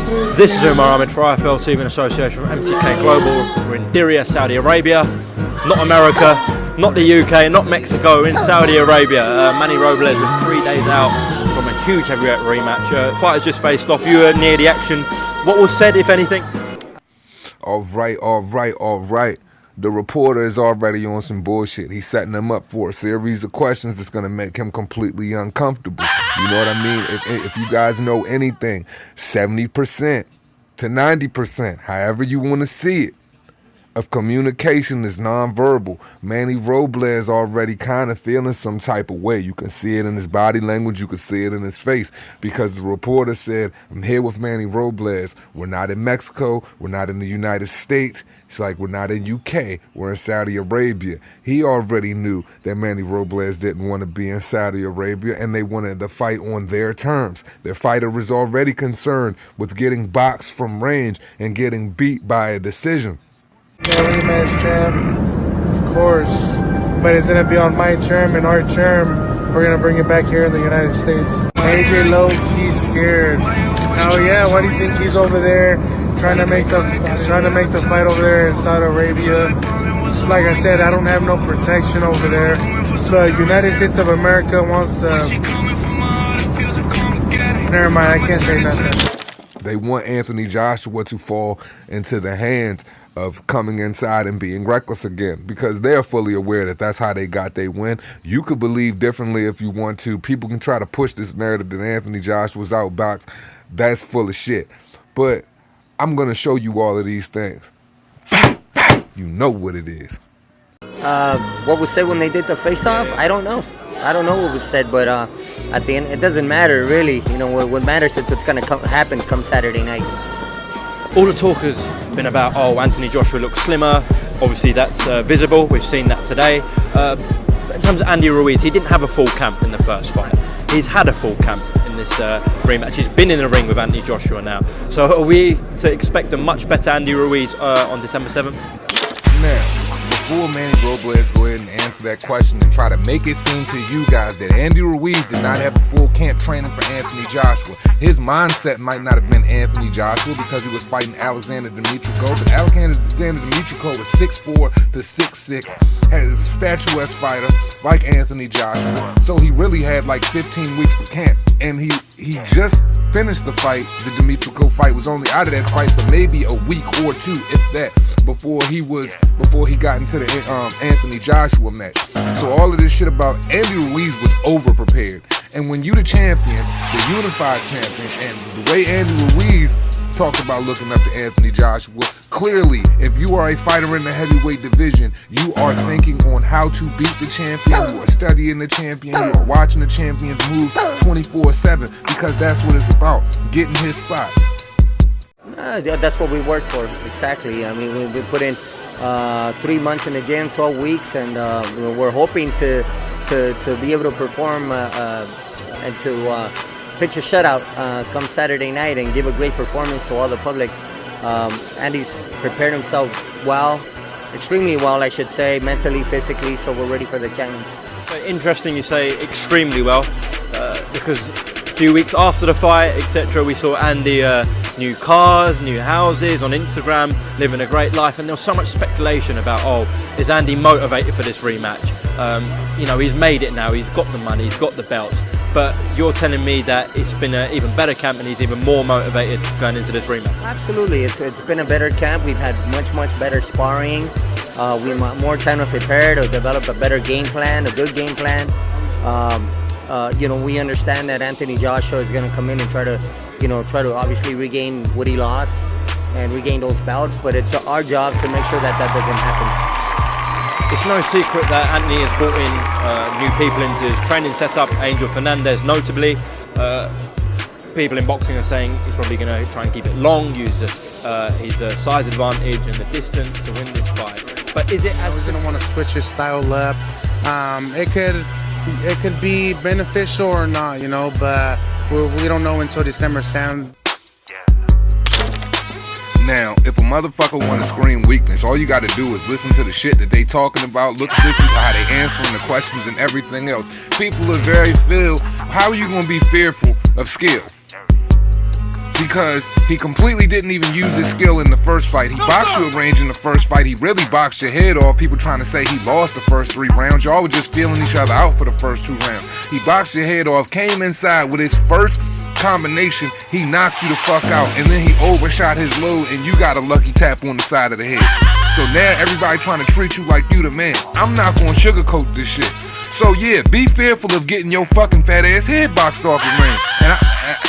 This is Umar Ahmed for IFL TV in association with MTK Global. We're in Diriyah, Saudi Arabia, not America, not the UK, not Mexico, in Saudi Arabia. Manny Robles with 3 days out from a huge heavyweight rematch. Fighters just faced off. You were near the action. What was said, if anything? All right. The reporter is already on some bullshit. He's setting them up for a series of questions that's going to make him completely uncomfortable. You know what I mean? If you guys know anything, 70% to 90%, however you want to see it, of communication is nonverbal. Manny Robles already kind of feeling some type of way. You can see it in his body language. You can see it in his face, because the reporter said, I'm here with Manny Robles. We're not in Mexico. We're not in the United States. It's like we're not in UK. We're in Saudi Arabia. He already knew that Manny Robles didn't want to be in Saudi Arabia, and they wanted to fight on their terms. Their fighter was already concerned with getting boxed from range and getting beat by a decision. Rematch, champ, of course, but it's gonna be on my term and our term. We're gonna bring it back here in the United States. AJ low key scared. Oh yeah, why do you think he's over there trying to make the fight over there in Saudi Arabia? Like I said, I don't have no protection over there. The United States of America wants to. Never mind, I can't say nothing. They want Anthony Joshua to fall into the hands of coming inside and being reckless again, because they're fully aware that that's how they got their win. You could believe differently if you want to. People can try to push this narrative that Anthony Joshua's outboxed. That's full of shit. But I'm going to show you all of these things. You know what it is. What was said when they did the face-off? I don't know. I don't know what was said, but at the end, it doesn't matter, really. You know, what matters is what's going to happen come Saturday night. All the talk has been about, Anthony Joshua looks slimmer. Obviously, that's visible. We've seen that today. In terms of Andy Ruiz, he didn't have a full camp in the first fight. He's had a full camp in this rematch. He's been in the ring with Anthony Joshua now. So are we to expect a much better Andy Ruiz on December 7th? Now, before Manny Robles go ahead and answer that question and try to make it seem to you guys that Andy Ruiz did not have a full camp training for Anthony Joshua. His mindset might not have been Anthony Joshua because he was fighting Alexander Dimitrico, but Alexander Dimitrico was 6'4" to 6'6", is a statuesque fighter like Anthony Joshua. So he really had like 15 weeks of camp, and he just finished the fight. The Dimitrico fight was only out of that fight for maybe a week or two, if that, before he got into the Anthony Joshua match. So all of this shit about Andy Ruiz was over prepared. And when you the champion, the unified champion, and the way Andy Ruiz talked about looking up to Anthony Joshua, clearly, if you are a fighter in the heavyweight division, you are thinking on how to beat the champion, you are studying the champion, you are watching the champion's moves 24/7, because that's what it's about, getting his spot. That's what we work for, exactly. I mean, we put in 3 months in the gym, 12 weeks, and we're hoping to be able to perform and to pitch a shutout come Saturday night and give a great performance to all the public. Andy's prepared himself well, extremely well, I should say, mentally, physically, so we're ready for the challenge. Interesting you say extremely well, because a few weeks after the fight, etc., we saw Andy new cars, new houses on Instagram, living a great life, and there was so much speculation about, is Andy motivated for this rematch? He's made it now, he's got the money, he's got the belts, but you're telling me that it's been an even better camp and he's even more motivated going into this rematch? Absolutely, it's been a better camp. We've had much better sparring. We have more time to prepare, to develop a better game plan, a good game plan. We understand that Anthony Joshua is going to come in and try to obviously regain what he lost and regain those belts, but it's our job to make sure that doesn't happen. It's no secret that Anthony has brought in new people into his training setup, Angel Fernandez notably. People in boxing are saying he's probably going to try and keep it long, use his size advantage and the distance to win this fight. But is it as he's going to want to switch his style up? It could be beneficial or not, but we don't know until December 7th. Now, if a motherfucker want to scream weakness, all you got to do is listen to the shit that they talking about, listen to how they answering the questions and everything else. People are very how are you going to be fearful of skill? Because He completely didn't even use his skill in the first fight. He boxed you at range in the first fight. He really boxed your head off. People trying to say he lost the first 3 rounds. Y'all were just feeling each other out for the first 2 rounds. He boxed your head off, came inside with his first combination. He knocked you the fuck out, and then he overshot his load, and you got a lucky tap on the side of the head. So now everybody trying to treat you like you the man. I'm not gonna sugarcoat this shit. So yeah, be fearful of getting your fucking fat ass head boxed off the ring. And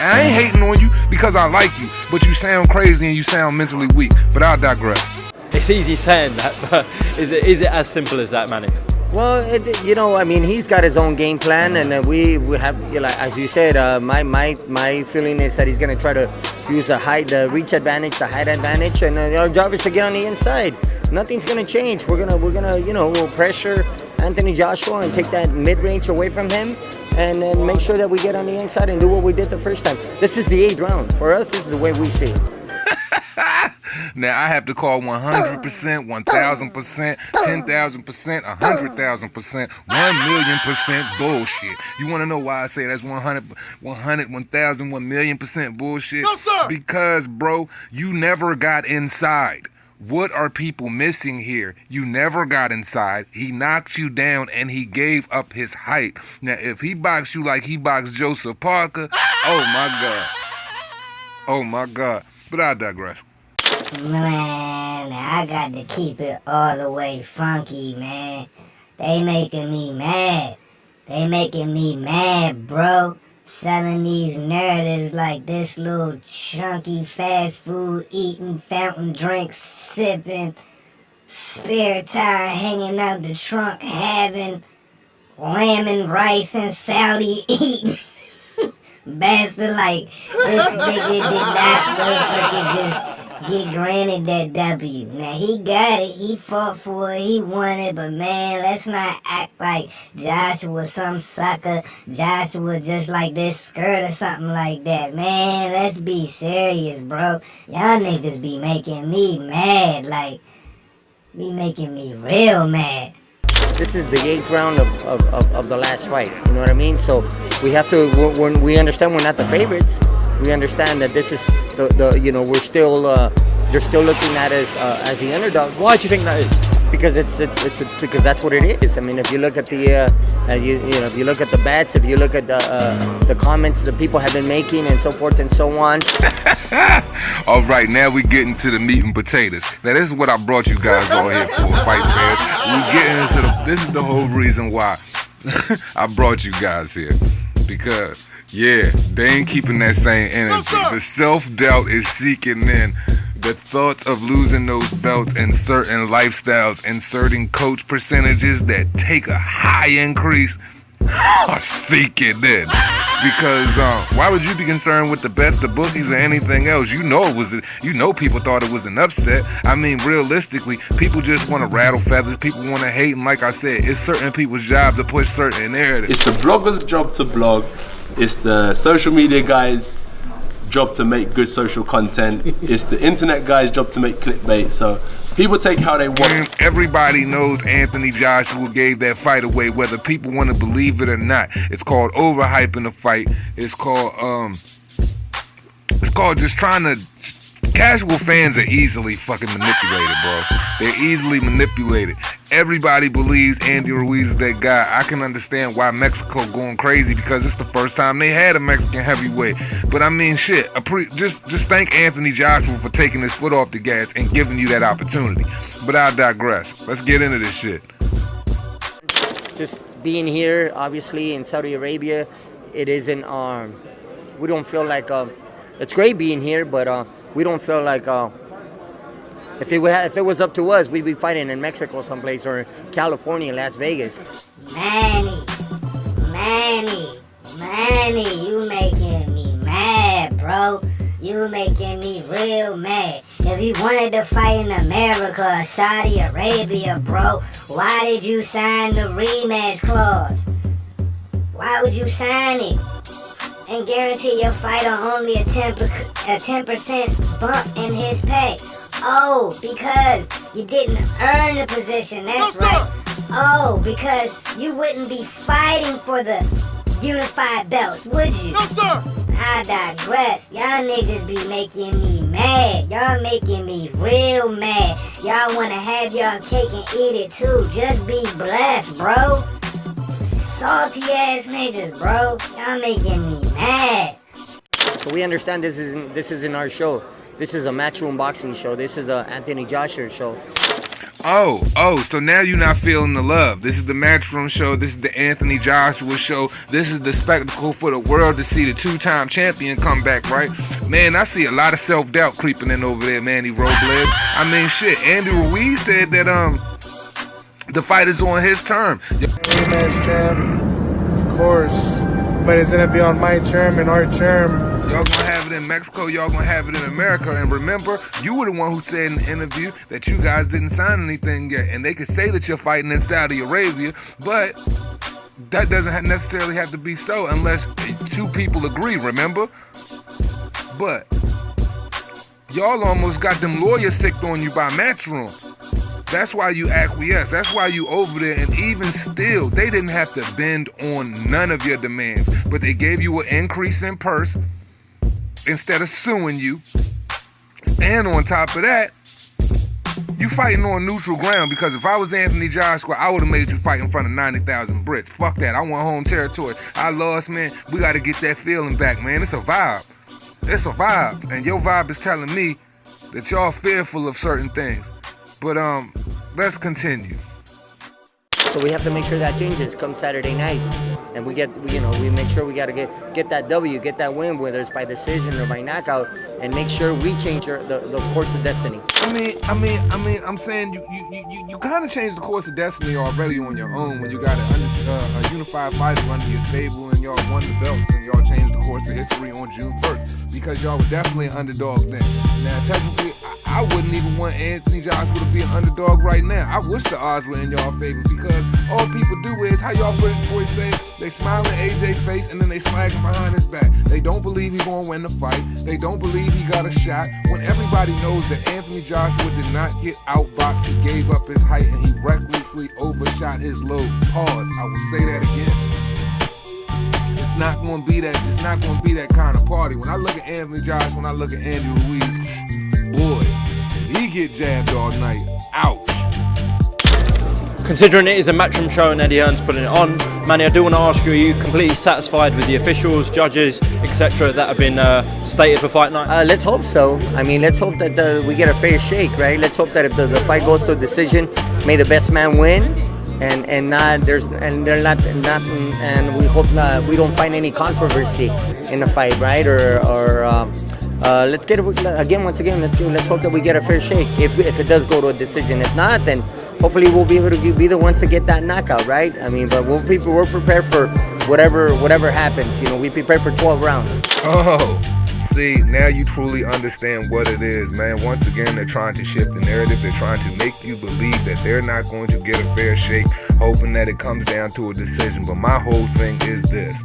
I ain't hating on you because I like you, but you sound crazy and you sound mentally weak. But I'll digress. It's easy saying that, but is it as simple as that, Manny? Well, I mean, he's got his own game plan, and we have, as you said, my feeling is that he's going to try to use the reach advantage, the height advantage, and our job is to get on the inside. Nothing's going to change. We're gonna we'll pressure Anthony Joshua and take that mid-range away from him, and then make sure that we get on the inside and do what we did the first time. This is the 8th round. For us, this is the way we see it. Now I have to call 100%, 1,000%, 10,000%, 100,000%, 1,000,000% bullshit. You want to know why I say that's 100, 1,000, 1,000,000% bullshit? No, sir. Because, bro, you never got inside. What are people missing here? You never got inside. He knocked you down and he gave up his height. Now, if he boxed you like he boxed Joseph Parker, oh my God. Oh my God. But I digress. Man, I got to keep it all the way funky, man. They making me mad. They making me mad, bro. Selling these narratives like this little chunky fast food eating, fountain drinks sipping, spare tire hanging out the trunk having, lamb and rice and Saudi eating. Bastard, like, this nigga did not motherfucking just get granted that W. Now, he got it, he fought for it, he won it, but man, let's not act like Joshua some sucker, Joshua just like this skirt or something like that. Man, let's be serious, bro. Y'all niggas be making me mad, like, be making me real mad. This is the 8th round of the last fight. You know what I mean? So we have to. We understand we're not the favorites. We understand that this is we're still. They're still looking at us as the underdog. Why do you think that is? Because because that's what it is. I mean, if you look at the if you look at the bets, if you look at the comments that people have been making and so forth and so on. All right, now we get into the meat and potatoes. Now this is what I brought you guys all here for, fight fans. We get into this is the whole reason why I brought you guys here, because yeah, they ain't keeping that same energy. The self-doubt is seeking in. The thoughts of losing those belts and certain lifestyles, inserting coach percentages that take a high increase, are seeking in. Because why would you be concerned with the bets, the bookies, or anything else? You know people thought it was an upset. I mean, realistically, people just want to rattle feathers. People want to hate, and like I said, it's certain people's job to push certain narratives. It's the blogger's job to blog. It's the social media guys' job to make good social content. It's the internet guy's job to make clickbait. So people take how they want. Everybody knows Anthony Joshua gave that fight away, whether people want to believe it or not. It's called overhyping the fight. It's called just trying to. Casual fans are easily fucking manipulated, bro. They're easily manipulated. Everybody believes Andy Ruiz is that guy. I can understand why Mexico going crazy, because it's the first time they had a Mexican heavyweight. But I mean, shit. Just thank Anthony Joshua for taking his foot off the gas and giving you that opportunity. But I digress. Let's get into this shit. Just being here, obviously in Saudi Arabia, it isn't. We don't feel like it's great being here, but we don't feel like. If it was up to us, we'd be fighting in Mexico someplace, or California, Las Vegas. Manny, you making me mad, bro. You making me real mad. If you wanted to fight in America or Saudi Arabia, bro, why did you sign the rematch clause? Why would you sign it? And guarantee your fighter only a 10% bump in his pay. Oh, because you didn't earn the position, that's right. Oh, because you wouldn't be fighting for the unified belts, would you? No, sir. I digress. Y'all niggas be making me mad. Y'all making me real mad. Y'all wanna have y'all cake and eat it too. Just be blessed, bro. Salty ass niggas, bro. Y'all making me mad. So we understand this isn't our show. This is a Matchroom Boxing show. This is a Anthony Joshua show. Oh, so now you're not feeling the love. This is the Matchroom show. This is the Anthony Joshua show. This is the spectacle for the world to see the two-time champion come back, right? Man, I see a lot of self-doubt creeping in over there, Manny Robles. I mean, shit, Andy Ruiz said that the fight is on his term. Rematch, champ. Of course. But it's going to be on my term and our term. Y'all gonna have it in Mexico, y'all gonna have it in America. And remember, you were the one who said in the interview that you guys didn't sign anything yet. And they could say that you're fighting in Saudi Arabia, but that doesn't necessarily have to be so unless two people agree, remember? But y'all almost got them lawyers sicked on you by Matchroom. That's why you acquiesce. That's why you over there. And even still, they didn't have to bend on none of your demands. But they gave you an increase in purse instead of suing you. And on top of that, you fighting on neutral ground, because if I was Anthony Joshua, I would have made you fight in front of 90,000 Brits. Fuck that. I want home territory. I lost, man. We got to get that feeling back, man. It's a vibe. It's a vibe. And your vibe is telling me that y'all fearful of certain things. But let's continue. So we have to make sure that changes come Saturday night, and we make sure we got to get that W, get that win, whether it's by decision or by knockout, and make sure we change the course of destiny. I'm saying you kind of changed the course of destiny already on your own when you got a unified fighter under your stable and y'all won the belts and y'all changed the course of history on June 1st, because y'all were definitely an underdog then. Now technically, I wouldn't even want Anthony Joshua to be an underdog right now. I wish the odds were in y'all favor, because all people do is, how y'all British boys say, they smile in AJ's face and then they slag him behind his back. They don't believe he's gonna win the fight. They don't believe he got a shot, when everybody knows that Anthony Joshua did not get outboxed. He gave up his height and he recklessly overshot his load. Pause. I will say that again. It's not gonna be that kind of party. When I look at Anthony Joshua, when I look at Andy Ruiz, boy, he get jabbed all night. Ouch. Considering it is a Matchroom show and Eddie Hearn's putting it on, Manny, I do want to ask you, are you completely satisfied with the officials, judges, etc. that have been stated for fight night? Let's hope so. I mean, let's hope that we get a fair shake, right? Let's hope that if the fight goes to a decision, may the best man win, and we hope we don't find any controversy in the fight, right? Let's get it again. Once again, let's hope that we get a fair shake if it does go to a decision. If not, then hopefully we'll be able to be the ones to get that knockout, right? I mean, but we're prepared for whatever happens. You know, we prepared for 12 rounds. Oh, see, now you truly understand what it is, man. Once again, they're trying to shift the narrative. They're trying to make you believe that they're not going to get a fair shake, hoping that it comes down to a decision. But my whole thing is this: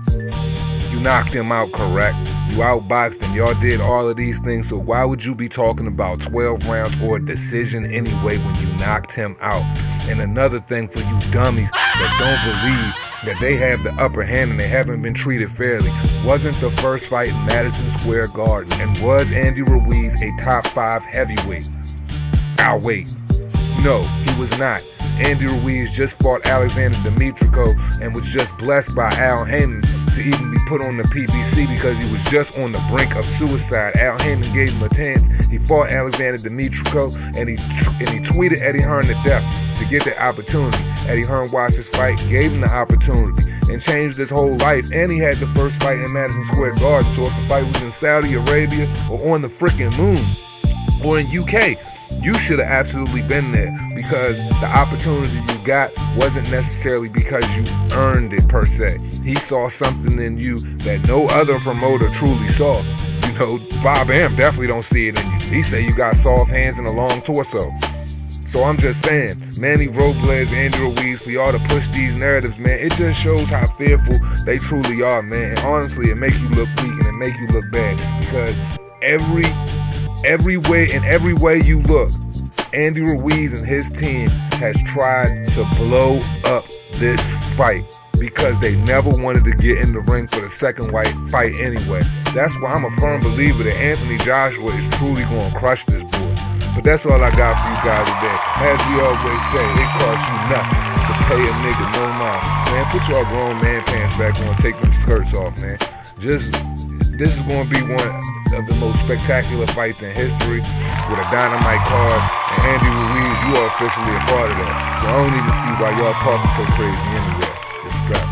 you knocked him out, correct? You outboxed him, y'all did all of these things, so why would you be talking about 12 rounds or a decision anyway when you knocked him out? And another thing for you dummies that don't believe that they have the upper hand and they haven't been treated fairly, wasn't the first fight in Madison Square Garden, and was Andy Ruiz a top 5 heavyweight? I'll wait. No, he was not. Andy Ruiz just fought Alexander Dimitrico and was just blessed by Al Heyman to even be put on the PBC because he was just on the brink of suicide. Al Heyman gave him a chance. He fought Alexander Dimitrico and he tweeted Eddie Hearn to death to get that opportunity. Eddie Hearn watched his fight, gave him the opportunity, and changed his whole life. And he had the first fight in Madison Square Garden. So if the fight was in Saudi Arabia or on the freaking moon or in UK, you should have absolutely been there, because the opportunity you got wasn't necessarily because you earned it per se. He saw something in you that no other promoter truly saw. You know, Bob Arum definitely don't see it in you. He say you got soft hands and a long torso. So I'm just saying, Manny Robles, Andy Ruiz, for y'all to push these narratives, man, it just shows how fearful they truly are, man. And honestly, it makes you look weak and it makes you look bad, because every way you look, Andy Ruiz and his team has tried to blow up this fight. because they never wanted to get in the ring for the second fight anyway. That's why I'm a firm believer that Anthony Joshua is truly going to crush this boy. But that's all I got for you guys today. As we always say, it costs you nothing to pay a nigga no mind. Man, put your grown man pants back on, take them skirts off, man. This is going to be one of the most spectacular fights in history with a dynamite card. And Andy Ruiz, you are officially a part of that. So I don't even see why y'all talking so crazy anyway. Respect.